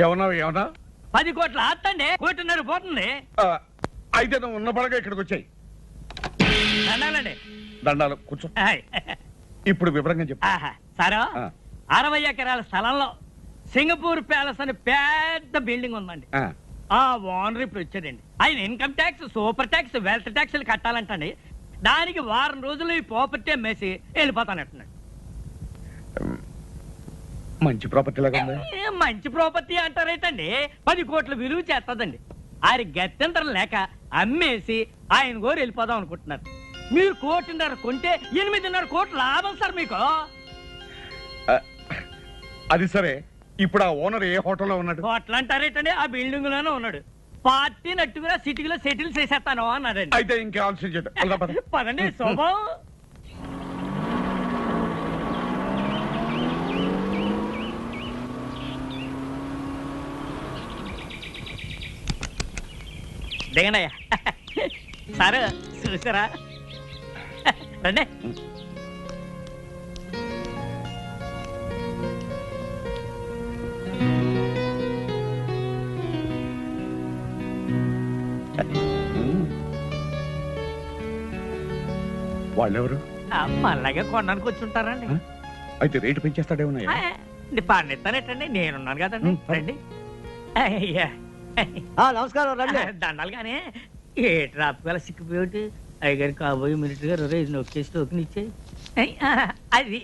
ఏమన్నా 10 కోట్ల ఆస్తండి, 1.5 కోట్లు పోతుంది. అయితే నువ్వు ఉన్న పడగా ఇక్కడికి వచ్చాయి. దండాలండి. దండాలు కూర్చో. ఇప్పుడు వివరంగా చెప్పు. సారా 60 ఎకరాల స్థలంలో సింగపూర్ ప్యాలెస్ అని పెద్ద బిల్డింగ్ ఉందండి. ఆ ఓనర్ ఇప్పుడు వచ్చాడండి. ఆయన income tax, super tax, wealth ట్యాక్స్లు కట్టాలంటండి. దానికి వారం రోజులు ఈ ప్రాపర్టీ అమ్మేసి వెళ్ళిపోతానంటున్నాడు. మంచి ప్రాపర్టీ లాగా ఉంది. మంచి ప్రాపర్టీ అంటారేటండి, 10 కోట్ల విలువ చేస్తుందండి. ఆయన గత్యంతరం లేక అమ్మేసి ఆయన గోరు వెళ్ళిపోదాం అనుకుంటున్నారు. మీరు 1.5 కోట్లు కొంటే 8.5 కోట్ల లాభం సార్ మీకు. అది సరే, ఇప్పుడు ఆ ఓనర్ ఏ హోటల్లో ఉన్నాడు? హోటల్ అంటారేటండి, ఆ బిల్డింగ్ లోనే ఉన్నాడు. పార్టీ నట్టుగా సిటీలో సెటిల్ చేసేస్తాను అన్నాడండి. అయితే ఇంకా ఆలోచించండి. పదండి శోభం. దిగనయ్యా. సార్ చూసారా? రండి. వాళ్ళెవరు? మళ్ళాగా కొనడానికి వచ్చి ఉంటారండి. అయితే రేటు పెంచేస్తాడేమన్నా? పండిస్తానేటండి, నేనున్నాను కదండి. రండి. నమస్కారం. రండి. దండాలు కానీ ఏ ట్రాప్ గల సిక్కిపోయి అయ్యగారు కాబోయే మినిట్ గారు నొక్కేసి టోకెన్ ఇచ్చాయి. అది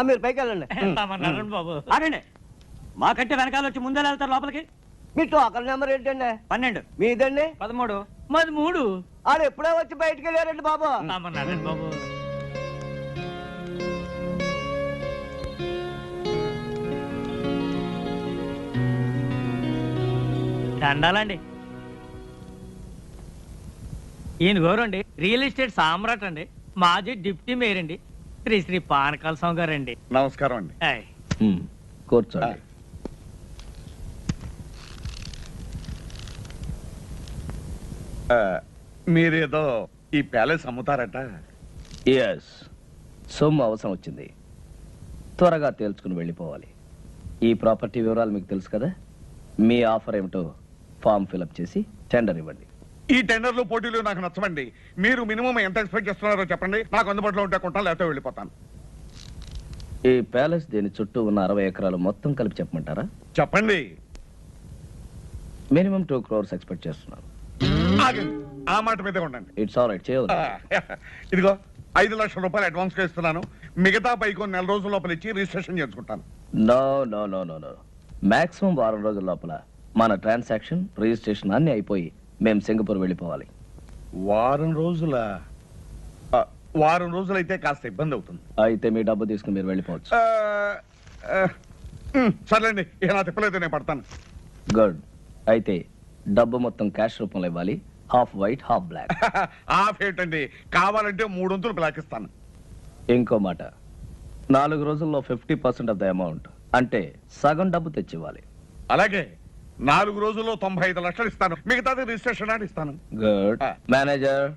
మీరు పైకి వెళ్ళండి. తమన్నారండి బాబు. ఆగండి. మాకంటే వెనకాల వచ్చి ముందే వెళ్తారు లోపలికి. మీ టోకన్ నెంబర్ ఏంటండి? 12. మీదండి? 13. మాది 3. ఆడు ఎప్పుడో వచ్చి బయటికి వెళ్ళారండి బాబు. తమన్నారండి బాబు. దండాలండి. ఈయన గౌరండి రియల్ ఎస్టేట్ సామ్రాట్ అండి, మాజీ డిప్యూటీ మేయర్ అండి, శ్రీ పానకాల స్వామి గారండి. నమస్కారం అండి. కూర్చోండి. మీరేదో ఈ ప్యాలెస్ అమ్ముతారట? ఎస్, సొమ్ము అవసరం వచ్చింది, త్వరగా తేల్చుకుని వెళ్ళిపోవాలి. ఈ ప్రాపర్టీ వివరాలు మీకు తెలుసు కదా. మీ ఆఫర్ ఏమిటో ఫామ్ ఫిలప్ చేసి టెండర్ ఇవ్వండి. ఈ టెండర్లు పోటీలు నాకు నచ్చవండి. మీరు మినిమం ఎంత ఎక్స్పెక్ట్ చేస్తున్నారో చెప్పండి, నాకు అందుబాటులో ఉంటే కొంటాను, లేకపోతే వెళ్ళిపోతాను. ఈ ప్యాలెస్ దీని చుట్టూ ఉన్న 60 ఎకరాలు మొత్తం కలిపి చెప్పమంటారా? చెప్పండి. మినిమం 2 crores ఎక్స్పెక్ట్ చేస్తున్నాను. ఆ మాట మీదే ఉండండి. ఇట్స్ ఆల్ రైట్, చేయదు. ఇదిగో 5 లక్షల రూపాయలు అడ్వాన్స్ గా ఇస్తున్నాను. మిగతా పైకి 4 రోజుల లోపల ఇచ్చి రిజిస్ట్రేషన్ చేసుకుంటాను. No no no no no, maximum 1 రోజుల లోపల మన ట్రాన్సాక్షన్, రిజిస్ట్రేషన్ అన్ని అయిపోయి మేము సింగపూర్ వెళ్ళిపోవాలి. వారం రోజులు అయితే కాస్త ఇబ్బంది అవుతుంది. అయితే మీ డబ్బు తీసుకుని మీరు వెళ్ళిపోవచ్చు. సర్లేండి, ఇక నా తిప్పలేదు, నేను పడతాను. గుడ్. అయితే డబ్బు మొత్తం క్యాష్ రూపంలో ఇవ్వాలి. Half white, half black. Half ఏంటండి, కావాలంటే 3 వంతులు బ్లాక్ ఇస్తాను. ఇంకో మాట, 4 రోజుల్లో 50% ఆఫ్ ద అమౌంట్, అంటే సగం డబ్బు తెచ్చివ్వాలి. అలాగే 4 రోజుల్లో 95 లక్షలు ఇస్తాను. మిగతాది రిజిస్ట్రేషన్ అని ఇస్తాను. గుడ్. మేనేజర్.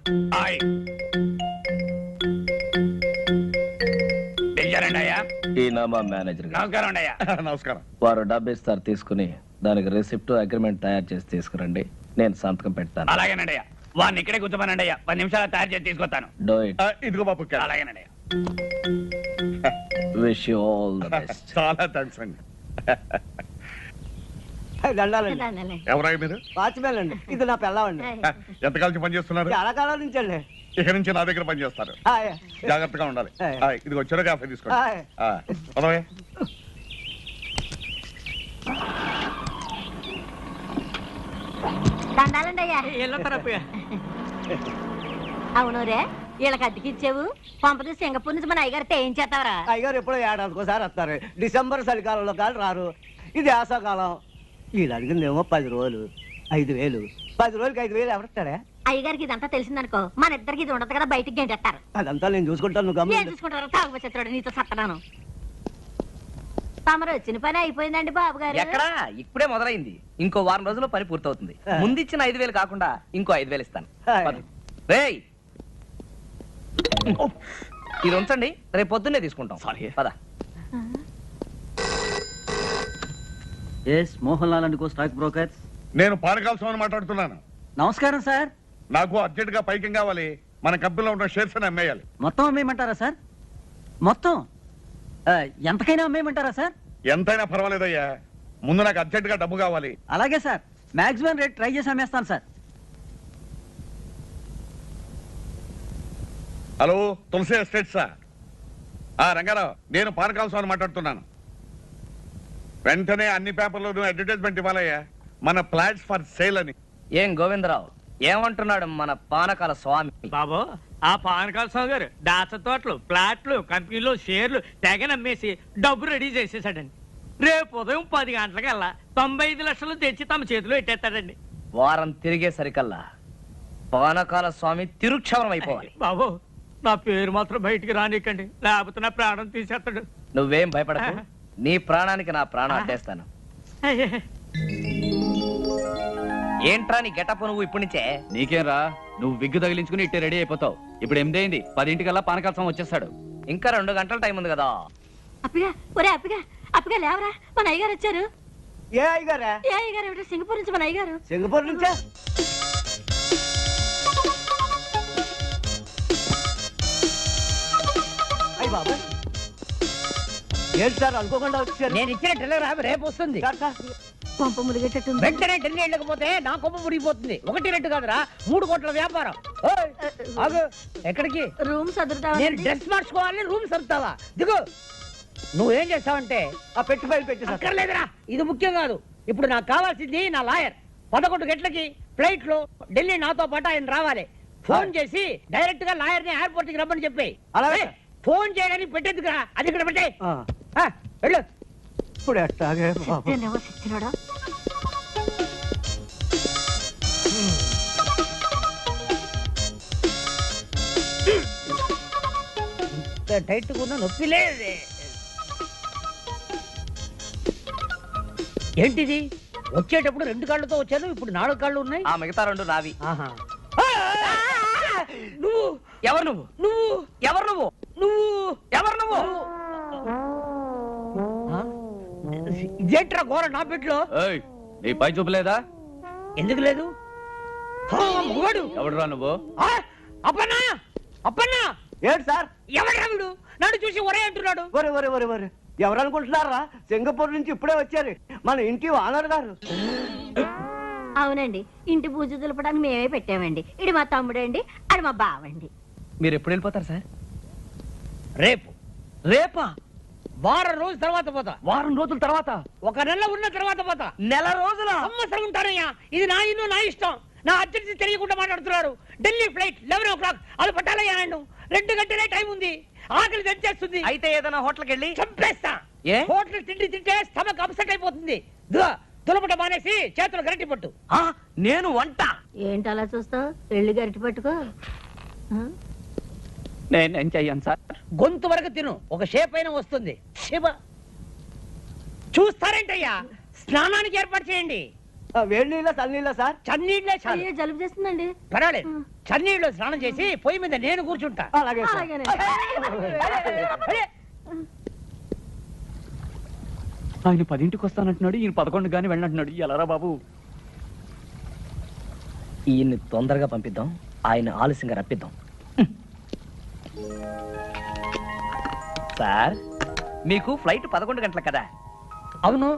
ఈయన మా మేనేజర్. నమస్కారం. వారు డబ్బు ఇస్తారు, తీసుకుని దానికి రిసిప్ట్, అగ్రిమెంట్ తయారు చేసి తీసుకురండి. నేను సంతకం పెడతాను. అలాగేనండయ్యా. వాడిని ఇక్కడే కూర్చోమనండయ్యా, 10 నిమిషాలు తయారు చేసి తీసుకొస్తాను. Do it. ఇదిగో బాబు. అలాగేనండయ్యా. Wish you all the best. చాలా థ్యాంక్స్ అండి. దండాలండి. ఎవరై మీరు? వాచ్మెన్ అండి. ఇది నా పిల్లవండి. ఎంతకాలం పని చేస్తున్నారు? చాలా కాలం నుంచి అండి. ఇక నుంచి నా దగ్గర పని చేస్తారు. జాగ్రత్తగా ఉండాలి. ఇది వచ్చారో కాఫీ తీసుకోండి. అవును రే, వీళ్ళకి అద్దెకిచ్చావు, పంపది సింగపూర్ నుంచి మన అయ్యగారితో ఏం చేస్తావరా? అయ్యగారు ఎప్పుడో ఏడాదికోసారి వస్తారు. డిసెంబర్ చలికాలంలో కాదు రారు. ఇది వేసవకాలం. వీళ్ళు అడిగిందేమో 10 రోజులు, 5,000. 10 రోజులకి 5,000 ఎవరిస్తాడా? అయ్యగారికి ఇదంతా తెలిసిందనుకో, మన ఇద్దరికి ఇది ఉండదు కదా, బయటికి గంటేస్తారు. అదంతా నేను చూసుకుంటాను. చూసుకుంటారు. తాగుబోచేస్తాడు, నీతో సత్తనాను. తమరు వచ్చిన పని అయిపోయిందండి బాబు గారు. ఎక్కడా, ఇప్పుడే మొదలైంది. ఇంకో వారం రోజుల్లో పని పూర్తవుతుంది. ముందిచ్చిన 5,000 కాకుండా ఇంకో 5,000 ఇస్తాను. రేయ్, ఇది ఉంచండి, రేపు పొద్దున్నే తీసుకుంటాం. పద. Yes Mohan Lal and co stock brokers. నేను పానకాల స్వామిని మాట్లాడుతున్నాను. నమస్కారం సార్. నాకు అర్జెంట్ గా పైకి కావాలి. మన కంపెనీలో ఉన్న షేర్స్ అని అమ్మేయాలి. మొత్తం అమ్మేయమంటారా సార్? మొత్తం ఎంతకైనా అమ్మేయమంటారా సార్? ఎంతైనా పర్వాలేదయ్యా, ముందు నాకు అర్జెంట్ గా డబ్బు కావాలి. అలాగే సార్, మాక్సిమం రేట్ ట్రై చేసి అమ్మేస్తాను సార్. హలో, తులసి ఎస్టేట్సా? రంగారావు, నేను పానకాల స్వామిని మాట్లాడుతున్నాను. వెంటనే అన్ని పేపర్లోనూ అడ్వర్టైజ్మెంట్ ఇవ్వాలయ్యా, మన ఫ్లాట్స్ ఫర్ సేల్ అని. ఏం గోవిందరావు ఏమంటున్నాడు మన పానకాల స్వామి? బాబు, ఆ పానకాల స్వామి గారు దాచ తోటలు, ప్లాట్లు, కంపెనీలు, షేర్లు తెగ నమ్మేసి డబ్బు రెడీ చేసేసాడండి. రేపు ఉదయం 10 గంటలకల్లా 95 లక్షలు తెచ్చి తమ చేతిలో పెట్టేస్తాడండి. వారం తిరిగేసరికల్లా పానకాల స్వామి తిరుక్షవరం అయిపోవాలి. బాబు, నా పేరు మాత్రం బయటికి రానికండి, లేకపోతే నా ప్రాణం తీసేస్తాడు. నువ్వేం భయపడకు, నీ ప్రాణానికి నా ప్రాణం అడ్డేస్తాను. ఏంట్రా నీ గెటప్ నువ్వు ఇప్పటి నుంచే? నీకేం రా, నువ్వు విగ్గు తగిలించుకుని ఇట్టే రెడీ అయిపోతావు. ఇప్పుడు 8 అయింది, 10 పానకాల స్వామి వచ్చేస్తాడు. ఇంకా 2 గంటల టైం ఉంది కదా. అప్పిగా, ఒరే అప్పిగా, అప్పిగా లేవరా, మన అయ్యగారు వచ్చారు. ఏ అయ్యగారా? ఏ అయ్యగారు ఏమిటో, సింగపూర్ నుంచి మన అయ్యగారు. సింగపూర్ నుంచా? అయ్య బాబు, ఏంటి సార్ అనుకోకుండా వచ్చారు? నేను ఇచ్చిన టెలిగ్రామ్ రేపు వస్తుంది. సార్, సార్, పంప ములిగేటట్టుంది. వెంటనే ఢిల్లీ వెళ్ళకపోతే నా కొమ్మ మురిగిపోతుంది. 1 రెట్టు కాదురా, 3 కోట్ల వ్యాపారం. ఓయ్, ఆగు. ఎక్కడికి? రూమ్ సదురుతా. నేను డ్రెస్ మార్చుకోవాలని రూమ్ సర్దుతావా? దిగు. నువ్వేం చేస్తావంటే ఆ పెట్టి ఫైల్ పెట్టి సార్. అక్కర్లేదురా, ఇది ముఖ్యం కాదు. ఇప్పుడు నాకు కావాల్సింది నా లాయర్. 11 గంటలకి ఫ్లైట్ లో ఢిల్లీ నాతో పాటు ఆయన రావాలి. ఫోన్ చేసి డైరెక్ట్ గా లాయర్ ని ఎయిర్పోర్ట్ కి రమ్మని చెప్పి. అలాగే. ఫోన్ చేయడానికి పెట్టేందుకురా, అది ఇక్కడ పెట్టే. ఆ, వెళ్ళు. ఇప్పుడు ఎట్టాగే బాబు? సిద్ధేనేమో సిచ్చినాడా. టైట్ కూడా నొప్పి లేదే. ఏంటిది? వచ్చేటప్పుడు 2 కాళ్ళతో వచ్చాను, ఇప్పుడు 4 కాళ్ళు ఉన్నాయి. ఆ మిగతా 2 నావి. ఆహా. నువ్వు ఎవరు నువ్వు? నువ్వు ఎవరు నువ్వు? నువ్వు ఎవరు నువ్వు? ఇదేంట్రా ఘోర నా బిడ్డలో? ఏయ్, నీ పై చూపలేదా? ఎందుకు లేదు? మగవాడు ఎవడురా నువ్వు? అప్పన్నా, అప్పన్నా. ఏంటి సార్? ఎవడ్రా వీడు? నన్ను చూసి ఒరే అంటున్నాడు. ఒరే ఒరే ఒరే ఒరే, ఎవరు అనుకుంటున్నారా? సింగపూర్ నుంచి ఇప్పుడే వచ్చారు మన ఇంటి ఓనర్ గారు. అవునండి, ఇంటి పూజ దులపడానికి మేమే పెట్టామండి. ఇది మా తమ్ముడండి, అది మా బావండి. మీరు ఎప్పుడు వెళ్ళిపోతారు సార్? రేపు. రేపా? వారం రోజుల తర్వాత పోతా. వారం రోజుల తర్వాత? 1 నెల ఉన్న తర్వాత పోతా. నెల రోజుల? సంవత్సరం ఉంటానయ్యా. ఇది నా ఇల్లు, నా ఇష్టం. నా అర్జెన్సీ తెలియకుండా మాట్లాడుతున్నారు. Delhi flight 11 o'clock. అది పట్టాలయ్యా ఆయన. 2 గంటలే టైం ఉంది. ఆకలి తెచ్చేస్తుంది. అయితే ఏదైనా హోటల్కి వెళ్ళి చంపేస్తా. ఏ? హోటల్ తిండి తింటే స్టమక్ అప్సెట్ అయిపోతుంది. తులపట మానేసి చేతులు గరటి పట్టు. నేను వంట. ఏంటి అలా చూస్తావు? వెళ్ళి గరిటి పట్టుకో. నేనేం చెయ్యను సార్. గొంతు వరకు తిను, ఒక షేప్ అయినా వస్తుంది. శివ, చూస్తారేంటయ్యా? స్నానానికి ఏర్పాటు చేయండి. వేడి నీళ్ళ చల్లనీళ్ళ సార్? చన్నీళ్ళే చాలు. అయ్యో, జలుబు చేస్తుందండి. పర్వాలేదు, చన్నీళ్ళు స్నానం చేసి పొయ్యి మీద నేను కూర్చుంటా. అలాగే సార్. అలాగేనండి. ఆయన 10ంటికి వస్తానంటున్నాడు, ఈయన 11 గాని వెళ్ళంటున్నాడు. ఎలారా బాబు? ఈయన్ని తొందరగా పంపిద్దాం, ఆయన ఆలస్యంగా రప్పిద్దాం. సార్, మీకు ఫ్లైట్ 11 గంటలకు కదా? అవును.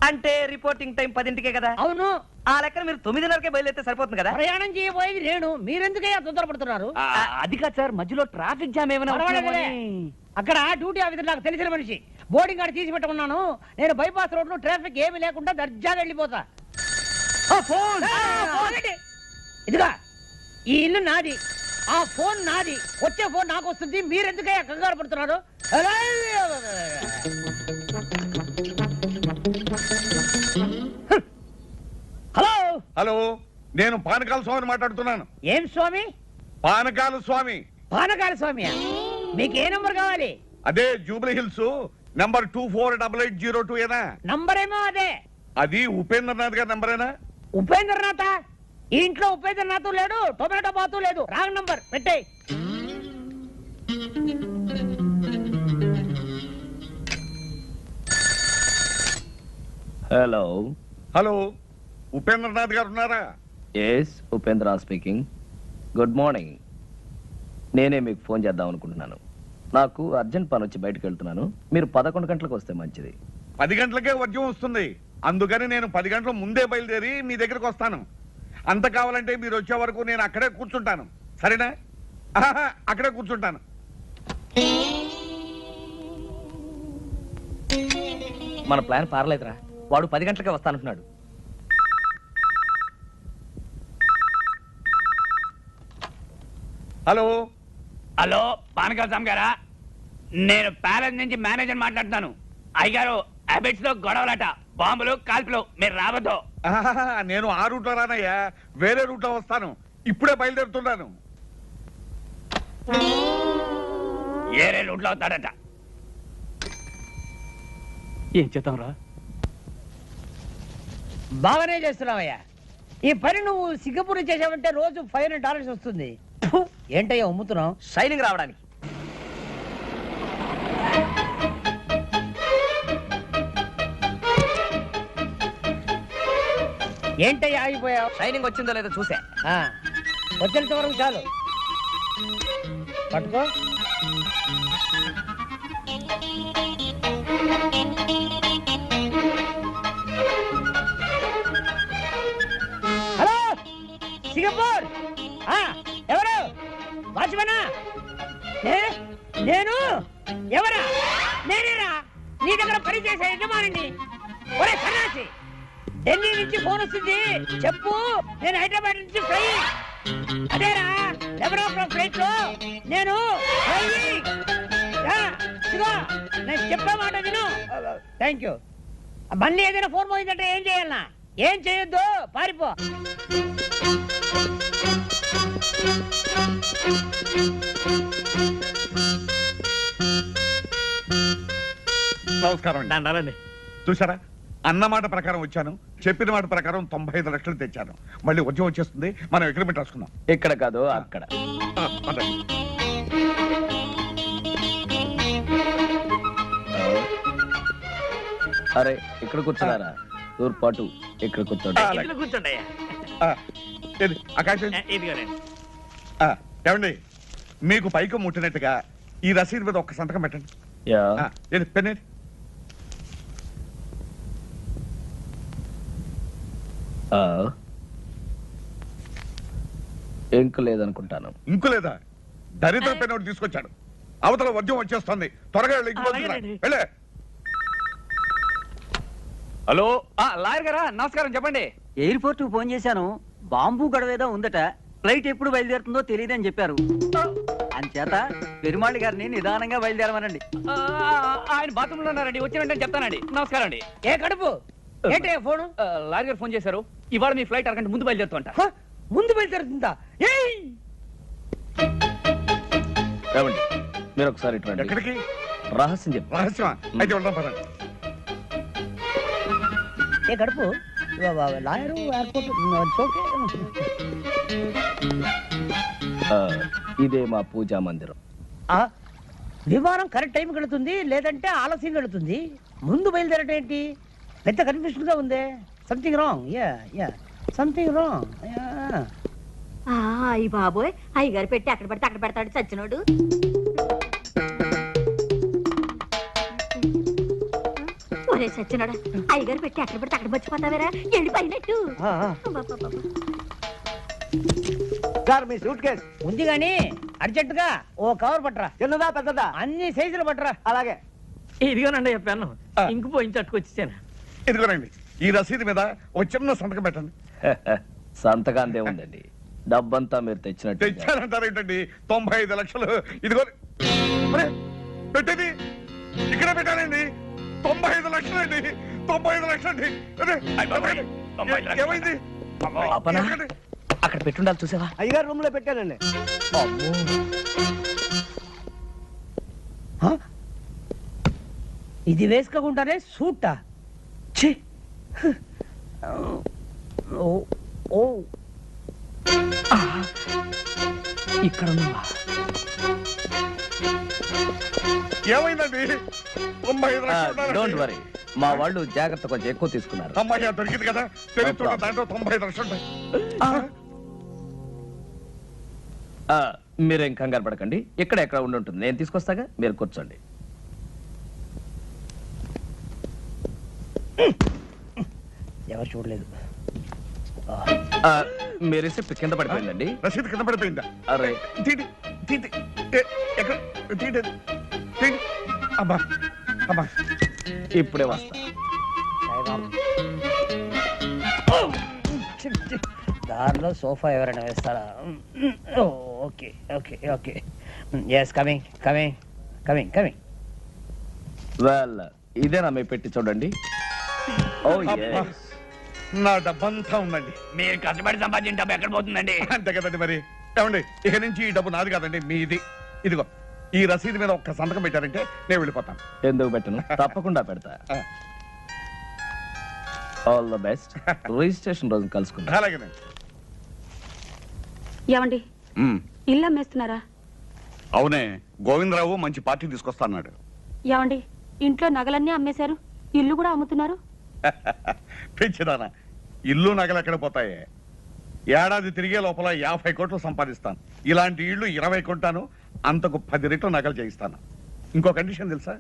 అంటే రిపోర్టింగ్ టైం 10ంటికే కదా? అవును. ఆ లెక్కన మీరు 9:30కే బయలుదేరితే సరిపోతుంది కదా? ప్రయాణం చేయబోయేది నేను, మీరెందుకయ్యా తొందరపడుతున్నారు? అది కాదు సార్, మధ్యలో ట్రాఫిక్ జామ్ ఏమైనా పర్వాలేదులే. అక్కడ డ్యూటీ ఆఫీసర్ నాకు తెలిసిన మనిషి. బోర్డింగ్ కార్డు తీసి పెట్టుకున్నాను. నేను బైపాస్ రోడ్ లో ట్రాఫిక్ ఏమీ లేకుండా దర్జాగా వెళ్ళిపోతా. ఇదిగా, ఈ ఇల్లు నాది, ఆ ఫోన్ నాది. వచ్చే ఫోన్ నాకు వస్తుంది. మీరెందుకయ్యా కంగారు పడుతున్నారు? హలో. హలో, నేను పానకాల స్వామిని మాట్లాడుతున్నాను. ఏం స్వామి? పానకాల స్వామి. పానకాల స్వామియా? మీకు ఏ నంబర్ కావాలి? అదే జూబ్లీ హిల్స్ నంబర్ 248802 ఏనా? నంబర్ ఏమో అదే. అది ఉపేంద్రనాథ్ గారి నంబరేనా? ఉపేంద్రనాథ? ఈ ఇంట్లో ఉపేంద్రనాథ్ లేడు, టొమాటో బాతు లేదు. రాంగ్ నంబర్ పెట్టే. హలో హలో, ఉపేంద్రనాథ్ గారు ఉన్నారా? Yes, Upendra speaking. Good morning. నేనే మీకు ఫోన్ చేద్దాం అనుకుంటున్నాను. నాకు అర్జెంట్ పని వచ్చి బయటకు వెళ్తున్నాను. మీరు 11 గంటలకు వస్తే మంచిది. 10 గంటలకే వర్జం వస్తుంది, అందుకని నేను 10 గంటల ముందే బయలుదేరి మీ దగ్గరకు వస్తాను. అంత కావాలంటే మీరు వచ్చే వరకు నేను అక్కడే కూర్చుంటాను, సరేనా? అక్కడే కూర్చుంటాను. మన ప్లాన్ పారలేదురా. వాడు 10 గంటలకే వస్తానంటున్నాడు. హలో హలో, పానకాల స్వామి గారా? నేను ప్యాలెస్ నుంచి మేనేజర్ మాట్లాడుతున్నాను. అయ్యగారు హ్యాబిట్స్ లో గొడవలట, బాంబులు కాల్పులు, మీరు రావద్దు. నేను ఆ రూట్లో రానయ్యా, వేరే రూట్లో వస్తాను. ఇప్పుడే బయలుదేరుతున్నాను. ఏరే రూట్లో అవుతాడట. ఏం చేద్దాంరా? బాగానే చేస్తున్నావయ్యా. ఈ పని నువ్వు సింగపూర్ చేసావంటే రోజు $500 వస్తుంది. ఫు, ఏంటయ్యా అమ్ముతున్నావు? షైనింగ్ రావడానికి. ఏంటయ్యా ఆగిపోయావు? షైనింగ్ వచ్చిందో లేదో చూసా. వచ్చేంత వరకు చాలు. పట్టుకో. హలో సింగపూర్, ఎవరు? వాచ్మనా? నేను ఎవరా? నేనేరా నీ దగ్గర పని చేసే యజమానిని. ఒరే సన్నాసి, ఢిల్లీ నుంచి ఫోన్ వస్తుంది, చెప్పు. నేను హైదరాబాద్ నుంచి ఫ్లై. అదేరా 11 ఫ్లైట్ లో నేను నేను చెప్పే మాట విను. Thank you. మళ్ళీ ఏదైనా ఫోన్ పోయిందంటే ఏం చేయాలన్నా? ఏం చేయొద్దు, పారిపో. నమస్కారం అండి. దండాలండి. చూసారా, అన్నమాట ప్రకారం వచ్చాను, చెప్పిన మాట ప్రకారం 95 లక్షలు తెచ్చాను. మళ్ళీ ఉద్యోగం వచ్చేస్తుంది, మనం అగ్రిమెంట్ రాసుకుందాం. ఇక్కడ కాదు, అక్కడ. పదండి. అరే, ఇక్కడ కూర్చున్నారా? తూర్పాటు ఇక్కడ కూర్చోండి. ఇందులో కూర్చోండి అయ్యా. ఏది ఆకాశం? ఇదిగోనండి. ఏమండి, మీకు పైకి ముట్టినట్టుగా ఈ రసీదు మీద ఒక్క సంతకం పెట్టండి. యా. ఏది పెన్నేది? ఇంక లేదనుకుంటాను. ఇంకు లేదా? దరిద్ర పెన్ ఒకటి తీసుకొచ్చాడు. అవతల వర్జం వచ్చేస్తుంది, త్వరగా వెళ్ళి ఇంటికి వస్తున్నా. అలాగేనండి. వెళ్ళే. హలో, లాయర్ గారా? నమస్కారం, చెప్పండి. ఎయిర్పోర్ట్ ఫోన్ చేశాను. బాంబు గడవేదో ఉందట. ఫ్లైట్ ఎప్పుడు బయలుదేరుతుందో తెలియదని చెప్పారు. అంచేత పెరుమాళి గారిని నిదానంగా బయలుదేరమనండి. ఆయన బాత్రూమ్ లో ఉన్నారండి, వచ్చి వెంటనే చెప్తానండి. నమస్కారం అండి. ఏ కడుపు ఏంటి ఫోను? లాయర్ గారు ఫోన్ చేశారు. ఇవాళ మీ ఫ్లైట్ అరగంట ముందు బయలుదేరుతుంట. ముందు బయలుదేరుతుందా? ఏమండి, మీరు ఒకసారి ఇటు రండి. ఎక్కడికి? రహస్యం చెప్పు. రహస్యమా? అయితే వెళ్దాం పదండి. ఏ కడుపు లాయరు ఎయిర్పోర్ట్ ఓకే. ఇదే మా పూజా మందిరం. విమానం కరెక్ట్ టైంకి వెళుతుంది, లేదంటే ఆలస్యం వెళుతుంది. ముందు బయలుదేరటం ఏంటి? పెద్ద కన్ఫ్యూషన్ గా ఉంది. Something wrong. Yeah something wrong. అయ్యి బాబోయ్, అయ్యగారు పెట్టి అక్కడ పడితే అక్కడ పెడతాడు చచ్చినోడు. ఒరే చచ్చినోడా, అయ్యగారు పెట్టి అక్కడ పడితే అక్కడ మర్చిపోతావేరా? వెళ్ళిపోయినట్టు. సార్ మీ సూట్ కేస్ ఉంది గాని అర్జెంట్ గా ఓ కవర్ పట్టరా. చిన్నదా పెద్దదా? అన్ని సైజులు పట్టరా. అలాగే. ఇదిగోనండి చెప్పాను. ఇంకు పోయించి అట్టుకొచ్చేసాను. ఇదిగోనండి, ఈ రసీదు మీద ఒక చిన్న సంతకం పెట్టండి. సంతకాంతే ఉందండి. డబ్బంతా మీరు తెచ్చినట్టు. తెచ్చారంటారు ఏంటండి? 95 లక్షలు. ఇదిగో పెట్టేది ఇక్కడ పెట్టానండి. 95 లక్షలు అండి. 95 లక్షలు అండి. ఏమైంది? అపనా? అక్కడ పెట్టుండాలి, చూసావా? అయ్యగారు రూమ్ లో పెట్టానండి. ఇది వేసుకోకుండానే సూటా? ఛీ! ఓ ఇక్కడ ఉన్నావా? ఏమైందండి? 95 లక్షలు డోంట్ వరీ, మా వాళ్ళు జాగ్రత్త కొంచెం ఎక్కువ తీసుకున్నారు. అమ్మాయి దొరికింది కదా, తెలుస్తున్న దాంట్లో 90 లక్షలు ఉంటాయి. మీరేం కంగారు పడకండి, ఇక్కడ ఎక్కడ ఉండి ఉంటుంది, నేను తీసుకొస్తాగా, మీరు కూర్చోండి. ఎవరు చూడలేదు. మీ రిసిప్ట్ కింద పడిపోయిందండి. రసీదు కింద పడిపోయిందా? అరే తీటి తీటి ఎక్కడ తీటి తీటి. అమ్మా అమ్మా ఇప్పుడే వస్తా. దారిలో సోఫా ఎవరైనా వేస్తారా? Okay okay okay. Yes coming coming coming coming. Well, ఇదేనా మీ పెట్టి చూడండి. ఓ అబ్బా, నా డబ్బంతా ఉందండి. మీరు కష్టపడి సంపాదించిన డబ్బు ఎక్కడ పోతుందండి? అంతే కదండి మరి. ఏమండి, ఇక నుంచి ఈ డబ్బు నాది కాదండి, మీది. ఇదిగో ఈ రసీదు మీద ఒక్క సంతకం పెట్టారంటే నేను వెళ్ళిపోతాను. ఎందుకు పెట్టను, తప్పకుండా పెడతా. All the best. రిజిస్ట్రేషన్ రోజు కలుసుకుందాం. అలాగేనండి. ఏమండి, ఇల్లు అమ్మేస్తున్నారా? అవునే, గోవిందరావు మంచి పార్టీ తీసుకొస్తాన్నాడు. ఏమండి, ఇంట్లో నగలన్నీ అమ్మేశారు, ఇల్లు కూడా అమ్ముతున్నారు? పెంచిదానా, ఇల్లు నగలు ఎక్కడ పోతాయే? ఏడాది తిరిగే లోపల 50 కోట్లు సంపాదిస్తాను. ఇలాంటి ఇల్లు 20 కొంటాను, అంతకు 10 రెట్లు నగలు చేయిస్తాను. ఇంకో కండిషన్ తెలుసా?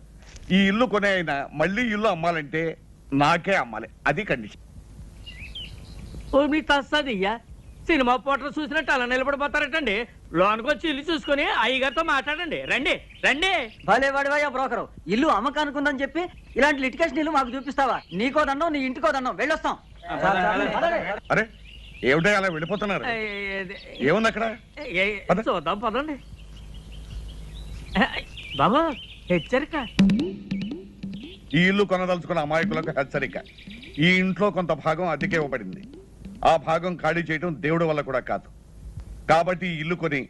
ఈ ఇల్లు కొనే అయినా మళ్ళీ ఇల్లు అమ్మాలంటే నాకే అమ్మాలి, అది కండిషన్. ఓ మీ తస్సదియ్యా, సినిమా పోటర్ చూసినట్టు అలా నిలబడిపోతారటండి. లోనికి వచ్చి ఇల్లు చూసుకొని అయ్యగారితో మాట్లాడండి. రండి రండి. భలే వాడివయ్యా బ్రోకరు, ఇల్లు అమ్మకానుకుందని చెప్పి ఇలాంటి లిటికేషన్ ఇల్లు మాకు చూపిస్తావా? నీకో దండం, నీ ఇంటికో దండం, వెళ్ళొస్తాం. అరే ఏమిటో అలా వెళ్ళిపోతున్నారు? ఏముంది అక్కడ? చూద్దాం పదండి. బాబా హెచ్చరిక, ఈ ఇల్లు కొనదలుచుకున్న అమాయకులకు హెచ్చరిక. ఈ ఇంట్లో కొంత భాగం అద్దెకే ఇవ్వబడింది. ఆ భాగం ఖాళీ చేయడం దేవుడి వల్ల కూడా కాదు. కాబట్టి ఈ ఇల్లు కొని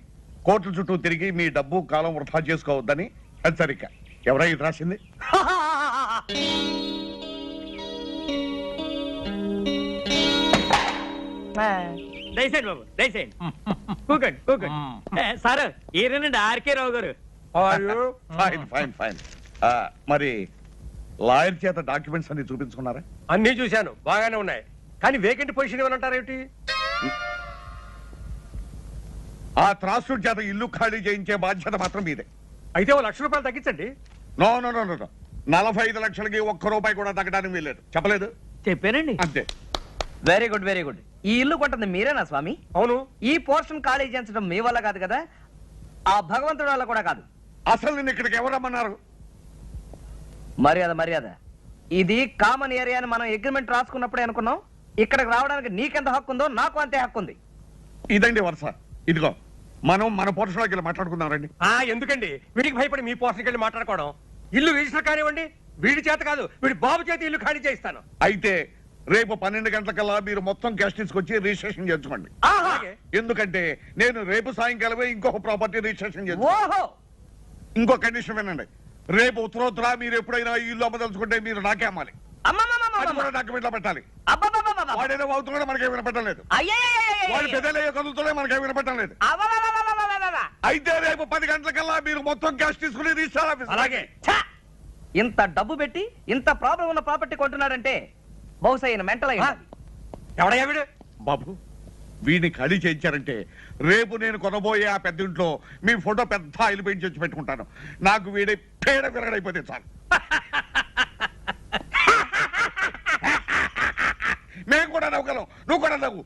కోట్ల చుట్టూ తిరిగి మీ డబ్బు కాలం వృధా చేసుకోవద్దని హెచ్చరిక. ఎవరై ఇది రాసింది? దయచేయండి బాబు, దయచేయండి. కూకండి కూకండి. సార్ ఈయనండి ఆర్కే రావు గారు. Fine fine fine. మరి లాయర్ చేత డాక్యుమెంట్స్ అన్ని చూపించుకున్నారా? అన్ని చూశాను, బాగానే ఉన్నాయి. కానీ వేకెంట్ పొజిషన్ ఏమంటారేమిటి? ఆ త్రాసుడి చేత ఇల్లు ఖాళీ చేయించే బాధ్యత మాత్రం మీదే. అయితే ఓ ₹1,00,000 తగ్గించండి. నో నో నో నో, 45 లక్షలకి ₹1 కూడా తగ్గడానికి వీల్లేదు. చెప్పలేదు? చెప్పానండి. అంతే. Very good very good. ఈ ఇల్లు కొంటుంది మీరేనా స్వామి? అవును. ఈ పోర్షన్ ఖాళీ చేయించడం మీ వల్ల కాదు కదా, ఆ భగవంతుడి వల్ల కూడా కాదు. అసలు నిన్ను ఇక్కడికి ఎవరు రమ్మన్నారు? మర్యాద మర్యాద. ఇది కామన్ ఏరియా అని మనం అగ్రిమెంట్ రాసుకున్నప్పుడే అనుకున్నాం. ఇక్కడికి రావడానికి నీకెంత హక్కు ఉందో నాకు అంతే హక్కు ఉంది. ఇదండి వరుస. ఇదిగో మనం మన పోర్షన్లోకి వెళ్ళి మాట్లాడుకుందాం రండి. ఎందుకండి వీడికి భయపడి మీ పోర్షన్కి వెళ్ళి మాట్లాడుకోవడం? ఇల్లు రిజిస్టర్ కానివ్వండి, వీడి చేత కాదు, వీడి బాబు చేత ఇల్లు ఖాళీ చేయిస్తాను. అయితే రేపు 12 గంటలకల్లా మీరు మొత్తం క్యాష్ తీసుకొచ్చి రిజిస్ట్రేషన్ చేసుకోండి. ఎందుకంటే నేను రేపు సాయంకాలమే ఇంకొక ప్రాపర్టీ రిజిస్ట్రేషన్ చేస్తాను. ఇంకో కండిషన్ వినండి, రేపు ఉత్తరోత్తర మీరు ఎప్పుడైనా ఇల్లు అమ్మదలుచుకుంటే మీరు నాకే అమ్మాలి. డాక్యుమెంట్లో పెట్టాలి. వాడేదో అవుతున్నాడో మనకే వినపట్టలేదు, వాడు పెద్దలయ్యే కదులుతుండే మనకే వినపట్టలేదు. అయితే రేపు 10 గంటలకల్లా మీరు మొత్తం క్యాష్ తీసుకుని రిజిస్టర్ ఆఫీస్. అలాగే. ఇంత డబ్బు పెట్టి ఇంత ప్రాబ్లం ఉన్న ప్రాపర్టీ కొంటున్నాడంటే బహుశా ఈయన మెంటల్ అయ్యి. ఎవడయ్యా వీడు? బాబు, వీడిని ఖాళీ చేయించారంటే రేపు నేను కొనబోయే ఆ పెద్ద ఇంట్లో మీ ఫోటో పెద్ద ఆయిల్ పెయింట్ చేసి పెట్టుకుంటాను. నాకు వీడి పేడ విరగడైపోతే చాలు. మేము కూడా నవ్వుగలం, నువ్వు కూడా నవ్వు.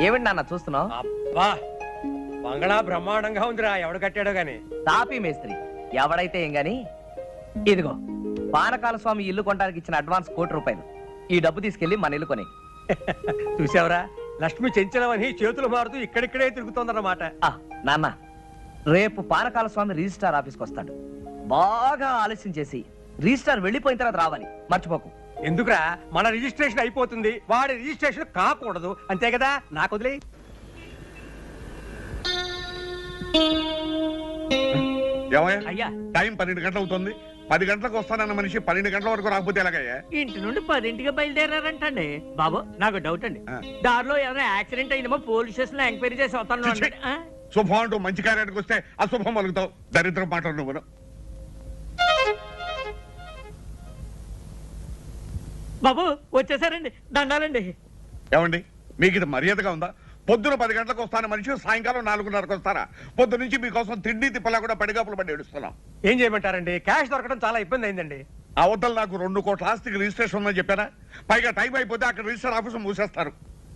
ఏమిటి నాన్న చూస్తున్నావు? అబ్బా, బంగళా బ్రహ్మాండంగా ఉందిరా. ఎవడు కట్టాడో గాని. తాపీ మేస్త్రి ఎవడైతే ఏం గాని. ఇదిగో పానకాల స్వామి ఇల్లు కొనడానికి ఇచ్చిన అడ్వాన్స్ ₹1,00,000. ఈ డబ్బు తీసుకెళ్లి మన ఇల్లు కొని. చూసావరా, లక్ష్మి చెంచలమని చేతులు మారుతూ ఇక్కడిక్కడే తిరుగుతోందన్నమాట. నాన్న, రేపు పానకాల స్వామి రిజిస్ట్రార్ ఆఫీస్కి వస్తాడు. బాగా ఆలస్యం చేసి రిజిస్ట్రార్ వెళ్ళిపోయిన తర్వాత రావాలి, మర్చిపోకు. ఎందుకురా, మన రిజిస్ట్రేషన్ అయిపోతుంది, వాడి రిజిస్ట్రేషన్ కాకూడదు, అంతే కదా. నాకు వదిలే. అయ్యా టైం 12 గంటలు అవుతుంది. 10 గంటలకు వస్తానన్న మనిషి 12 గంటల వరకు రాకపోతే ఎలాగయ్యా? ఇంటి నుండి 10ంటికి బయలుదేరారంటండి. బాబు నాకు డౌట్ అండి, దారిలో ఏదైనా యాక్సిడెంట్ అయిందేమో పోలీస్ స్టేషన్ లో ఎంక్వైరీ చేసి వస్తాను. శుభం అంటూ మంచి కార్యానికి వస్తే అశుభం పలుకుతావు. దరిద్రం మాటలు నువ్వు. బాబు వచ్చేసారండి, దండాలండి. ఏమండి మీకు ఇది మర్యాదగా ఉందా? పొద్దున 10 గంటలకు వస్తాను మనిషి, సాయంకాలం 4:30కు వస్తారా? పొద్దు నుంచి మీకోసం తిండి తిప్పలా కూడా పడిగాపులు పడి ఏడుస్తున్నాం. ఏం చేయమంటారండి, క్యాష్ దొరకడం చాలా ఇబ్బంది అయిందండి. అవతల నాకు 2 కోట్ల ఆస్తికి రిజిస్ట్రేషన్ ఉందని చెప్పారా? పైగా టైం అయిపోతే అక్కడ రిజిస్టర్ ఆఫీస్ మూసేస్తారు.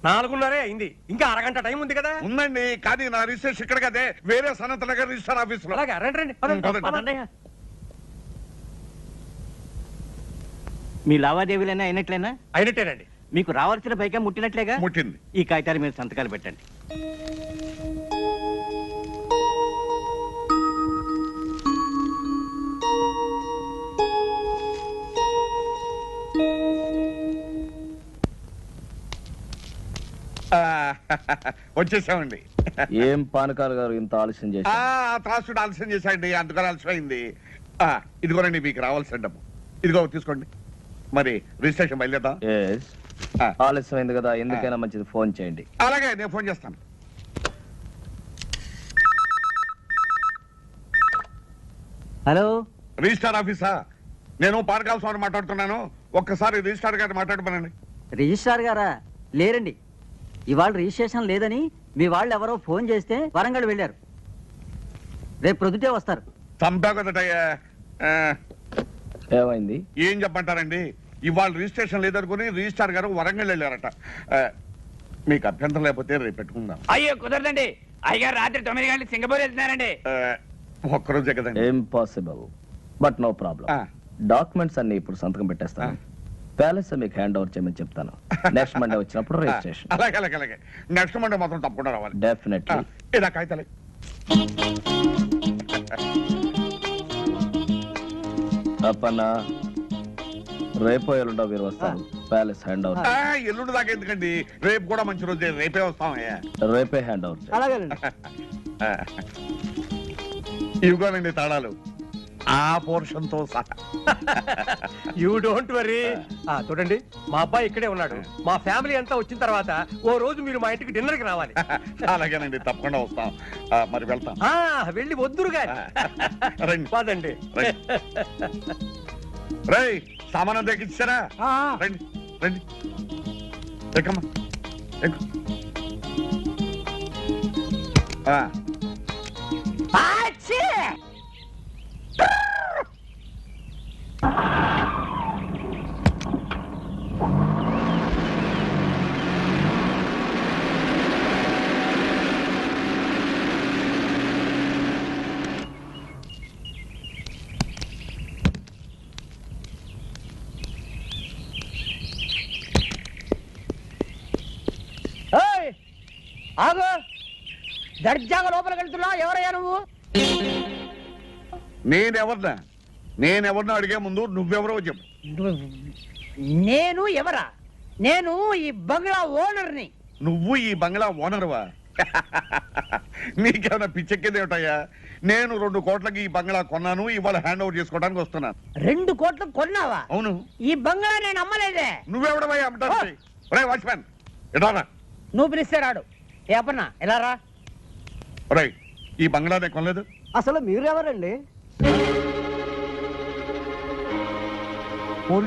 4:30 అయింది, ఇంకా అరగంట టైం ఉంది కదా. ఉందండి, కానీ నా రిజిస్ట్రేషన్ ఇక్కడ కదే, వేరే సనత్ నగర్ రిజిస్టర్ ఆఫీస్ లో. అలాగే రండి. పదండి. మీ లావాదేవీలైనా అయినట్లేనా? అయినట్టేనండి. మీకు రావాల్సిన పైగా ముట్టినట్లేగా? ముట్టింది. ఈ కాగితాలు మీరు సంతకాలు పెట్టండి. వచ్చేసామండి. ఏం పానకాల గారు ఇంత ఆలస్యం చేసి? త్రాసుడు ఆలస్యం చేశాండి, అందుకని ఆలస్యం అయింది. ఇదిగోనండి మీకు రావాల్సిన డబ్బు. ఇదిగో తీసుకోండి. మరి రిజిస్ట్రేషన్ బయలుదేద్దాం. ఆలస్యం అయింది కదా, ఎందుకైనా మంచిది ఫోన్ చేయండి. అలాగే నేను ఫోన్ చేస్తాను. హలో, రిజిస్టార్ ఆఫీసా? నేను పానకాల స్వామి మాట్లాడుతున్నాను. ఒక్కసారి రిజిస్టార్ గారిని మాట్లాడమనండి. రిజిస్ట్రార్ గారా? లేరండి, ఇవాళ రిజిస్ట్రేషన్ లేదని మీ వాళ్ళు ఎవరో ఫోన్ చేస్తే వరంగల్ వెళ్ళారు. రేపు ప్రొద్దుటే వస్తారు. చంపా కదటయ్యా. ఏమైంది? ఏం చెప్పంటారండి, ఇవాళ రిజిస్ట్రేషన్ లేదనుకుని రిజిస్టార్ గారు వరంగల్ వెళ్ళారట. మీకు అభ్యంతరం లేకపోతే రేపు పెట్టుకుందాం. అయ్యో కుదరదండి, అయ్యగారు రాత్రి 9 గంటలకు సింగపూర్ వెళ్తున్నారండి. ఒక్కరోజే కదండి. Impossible, but no problem. Documents అన్ని ఇప్పుడు సంతకం పెట్టేస్తాను. ప్యాలెస్ మీకు హ్యాండ్ ఓవర్ చేయమని చెప్తాను. నెక్స్ట్ మండే వచ్చినప్పుడు రిజిస్ట్రేషన్. అలాగే అలాగే అలాగే. నెక్స్ట్ మండే మాత్రం తప్పకుండా రావాలి. డెఫినెట్లీ. ఇదా కాగితాలే. అప్పన్న రేపో ఎల్లుండో మీరు వస్తారు. Palace hand over. ఎల్లుండి దాకా ఎందుకండి, రేపు కూడా మంచి రోజే, రేపే వస్తామయ్యా. రేపే హ్యాండ్ ఓవర్. అలాగేనండి. ఇవిగోనండి తాళాలు, ఆ పోర్షన్ తో సహా. You don't worry. చూడండి, మా అబ్బాయి ఇక్కడే ఉన్నాడు. మా ఫ్యామిలీ అంతా వచ్చిన తర్వాత ఓ రోజు మీరు మా ఇంటికి డిన్నర్ కి రావాలి. అలాగేనండి, తప్పకుండా వస్తాం. మరి వెళ్తాం. వెళ్ళి వద్దురు గాని. రండి పదండి. రై సామానం తెచ్చిచ్చారా? రండి రండి, ఎక్కమ్మా ఎక్కు. ఆగు, దర్జాగా లోపలికి వెళ్తున్నావు. ఎవరయ్యా నువ్వు? నేనెవరినో అడిగే ముందు నువ్వెవరో చెప్పు. నేను ఎవరా? నేను ఈ బంగ్లా ఓనర్ని. నువ్వు ఈ బంగ్లా ఓనర్వా? నీకేమైనా పిచ్చెక్కేదేమిటయ్యా? నేను 2 కోట్లకి ఈ బంగ్లా కొన్నాను, ఇవాళ హ్యాండ్ ఓవర్ చేసుకోవడానికి వస్తున్నాను. 2 కోట్లు కొన్నావా? అవును. ఈ బంగ్లా నేను అమ్మలేదే. నువ్వెవడవయ్యా అమ్మటానికి? ఒరేయ్ వాచ్మ్యాన్, ఎడారా? నువ్వు పిలిస్తే రాడు. ఏ అప్పన్నా ఎలా రా? ఒరేయ్, ఈ బంగ్లా నేను కొనలేదు. అసలు మీరెవరండి?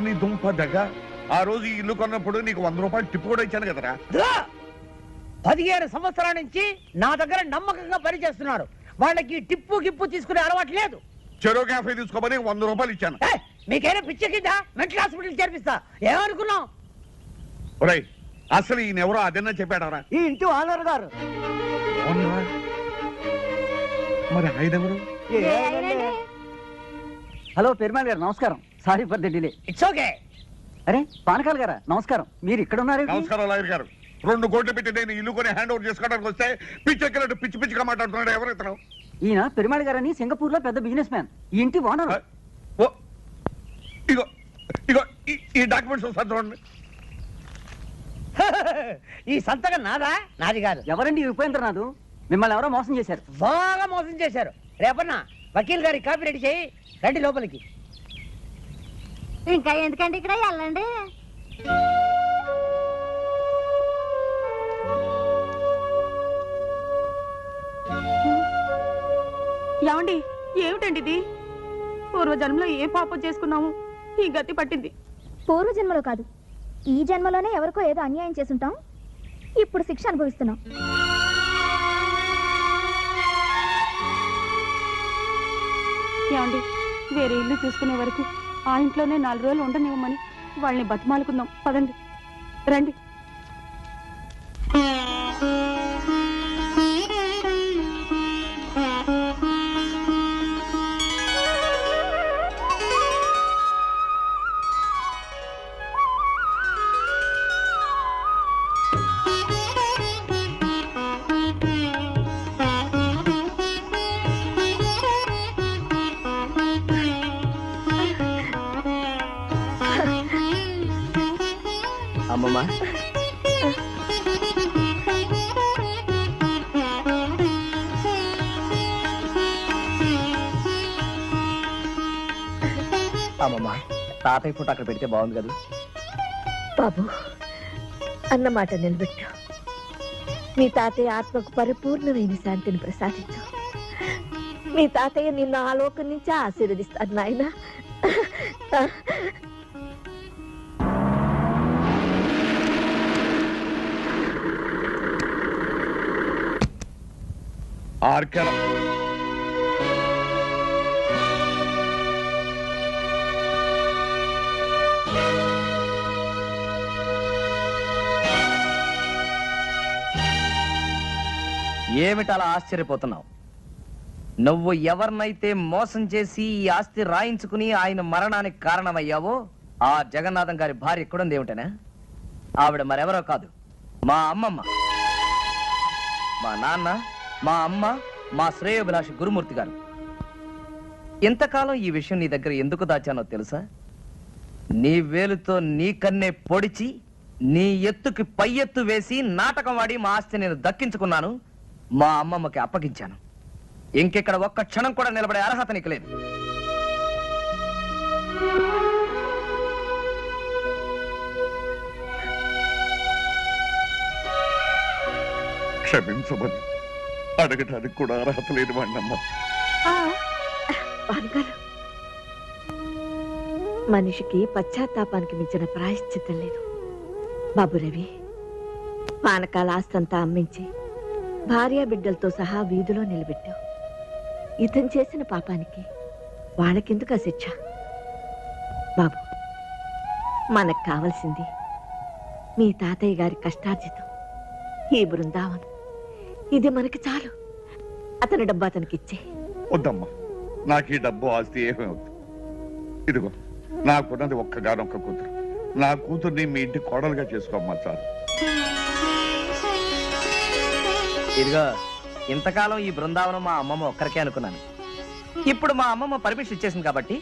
నీ దుంప దగ్గ, ఆ రోజు ఈ ఇల్లు కొన్నప్పుడు నీకు 100 రూపాయలు టిప్పు కూడా ఇచ్చాను కదరా. 15 సంవత్సరాల నుంచి నా దగ్గర నమ్మకంగా పనిచేస్తున్నారు. వాళ్ళకి టిప్పు గిప్పు తీసుకునే అలవాటు లేదు. చెరో కాఫీ తీసుకోమని 100 రూపాయలు ఇచ్చాను. మీకైనా పిచ్చెక్కిందా? Mental hospital చేర్పిస్తా. ఏమనుకున్నావు? ఒరేయ్, అసలు ఈయనెవరో అదన్నా చెప్పాడరా? ఈ ఇంటి ఓనర్ గారు. మరి ఆయనెవరు? హలో పెరుమాళ్ గారు, నమస్కారం. Sorry for the delay. It's okay. అరే పానకాల గారా, నమస్కారం. మీరు ఇక్కడ ఉన్నారు? నమస్కారం లాయర్ గారు. 2 కోట్లు పెట్టి నేను ఇల్లు కొని హ్యాండ్ ఓవర్ చేసుకోవడానికి వస్తే పిచ్చెక్కినట్టు పిచ్చి పిచ్చిగా మాట్లాడుతున్నాడు. ఎవరు ఇతను? ఈయన పెరుమాళ్ గారని సింగపూర్ లో పెద్ద బిజినెస్ మ్యాన్. ఈ ఇంటి ఓనర్. ఇగో ఇగో ఈ డాక్యుమెంట్స్ ఒకసారి చూడండి. ఈ సంతకం నాదా? నాది కాదు. ఎవరండి ఉపేంద్రనాథ్? మిమ్మల్ని ఎవరో మోసం చేశారు. బాగా మోసం చేశారు. రేపన్నా వకీల్ గారి కాపీ రెడీ చేయి, రండి లోపలికి. ఇంకా ఎందుకంటే ఇక్కడ వెళ్ళండి. ఏమండి ఏమిటండి ఇది? పూర్వ జన్మలో ఏ పాపం చేసుకున్నాము ఈ గతి పట్టింది. పూర్వజన్మలో కాదు, ఈ జన్మలోనే ఎవరికో ఏదో అన్యాయం చేసుంటాం. ఇప్పుడు శిక్ష అనుభవిస్తున్నాం. ఏమండి వేరే ఇల్లు చూసుకునే వరకు ఆ ఇంట్లోనే 4 రోజులు ఉండనివ్వమని వాళ్ళని బతిమాలుకుందాం. పదండి రండి. అమ్మమ్మ అమ్మమ్మ తాతయ్య ఫోటో అక్కడ పెడితే బాగుంది కదా. బాబు అన్నమాట నిలబెట్టు. మీ తాతయ్య ఆత్మకు పరిపూర్ణమైన శాంతిని ప్రసాదించు. మీ తాతయ్య నిన్ను ఆలోకం నుంచి ఆశీర్వదిస్తాడు నాయన. ఆర్కెల ఏమిటలా ఆశ్చర్యపోతున్నావు? నువ్వు ఎవరినైతే మోసం చేసి ఈ ఆస్తి రాయించుకుని ఆయన మరణానికి కారణమయ్యావో ఆ జగన్నాథం గారి భార్య ఎక్కడుంది ఏమిటనా? ఆవిడ మరెవరో కాదు, మా అమ్మమ్మ. మా నాన్న, మా అమ్మ, మా శ్రేయోభిలాషి గురుమూర్తి గారు. ఇంతకాలం ఈ విషయం నీ దగ్గర ఎందుకు దాచానో తెలుసా? నీ వేలుతో నీ కన్నే పొడిచి నీ ఎత్తుకి పై ఎత్తు వేసి నాటకం వాడి మా ఆస్తి నేను దక్కించుకున్నాను, మా అమ్మమ్మకి అప్పగించాను. ఇంకెక్కడ ఒక్క క్షణం కూడా నిలబడే అర్హత నీకు లేదు. క్షమించమని అడగటానికి కూడా అర్హత లేని వాడినమ్మా. మనిషికి పశ్చాత్తాపానికి మించిన ప్రాయశ్చిత్తం లేదు బాబు రవి. పానకాల ఆస్తంతా అమ్మించి భార్యా బిడ్డలతో సహా వీధిలో నిలబెట్టావు. ఇతను చేసిన పాపానికి వాళ్ళకెందుకు ఆ శిక్ష? బాబు మనకు కావలసింది మీ తాతయ్య గారి కష్టార్జితం, ఈ బృందావనం. ఇది మనకి చాలు. అతని డబ్బు అతనికి ఇచ్చే. వద్దమ్మా, నాకు ఈ డబ్బు ఆస్తి ఏమీ వద్దు. ఇదిగో నాకున్నది ఒక్కగానొక్క కూతురు. నా కూతుర్ని మీ ఇంటి కోడలుగా చేసుకోమ్మా చాలు. ఇదిగో ఇంతకాలం ఈ బృందావనం మా అమ్మమ్మ ఒక్కరికే అనుకున్నాను. ఇప్పుడు మా అమ్మమ్మ పర్మిషన్ ఇచ్చేసింది కాబట్టి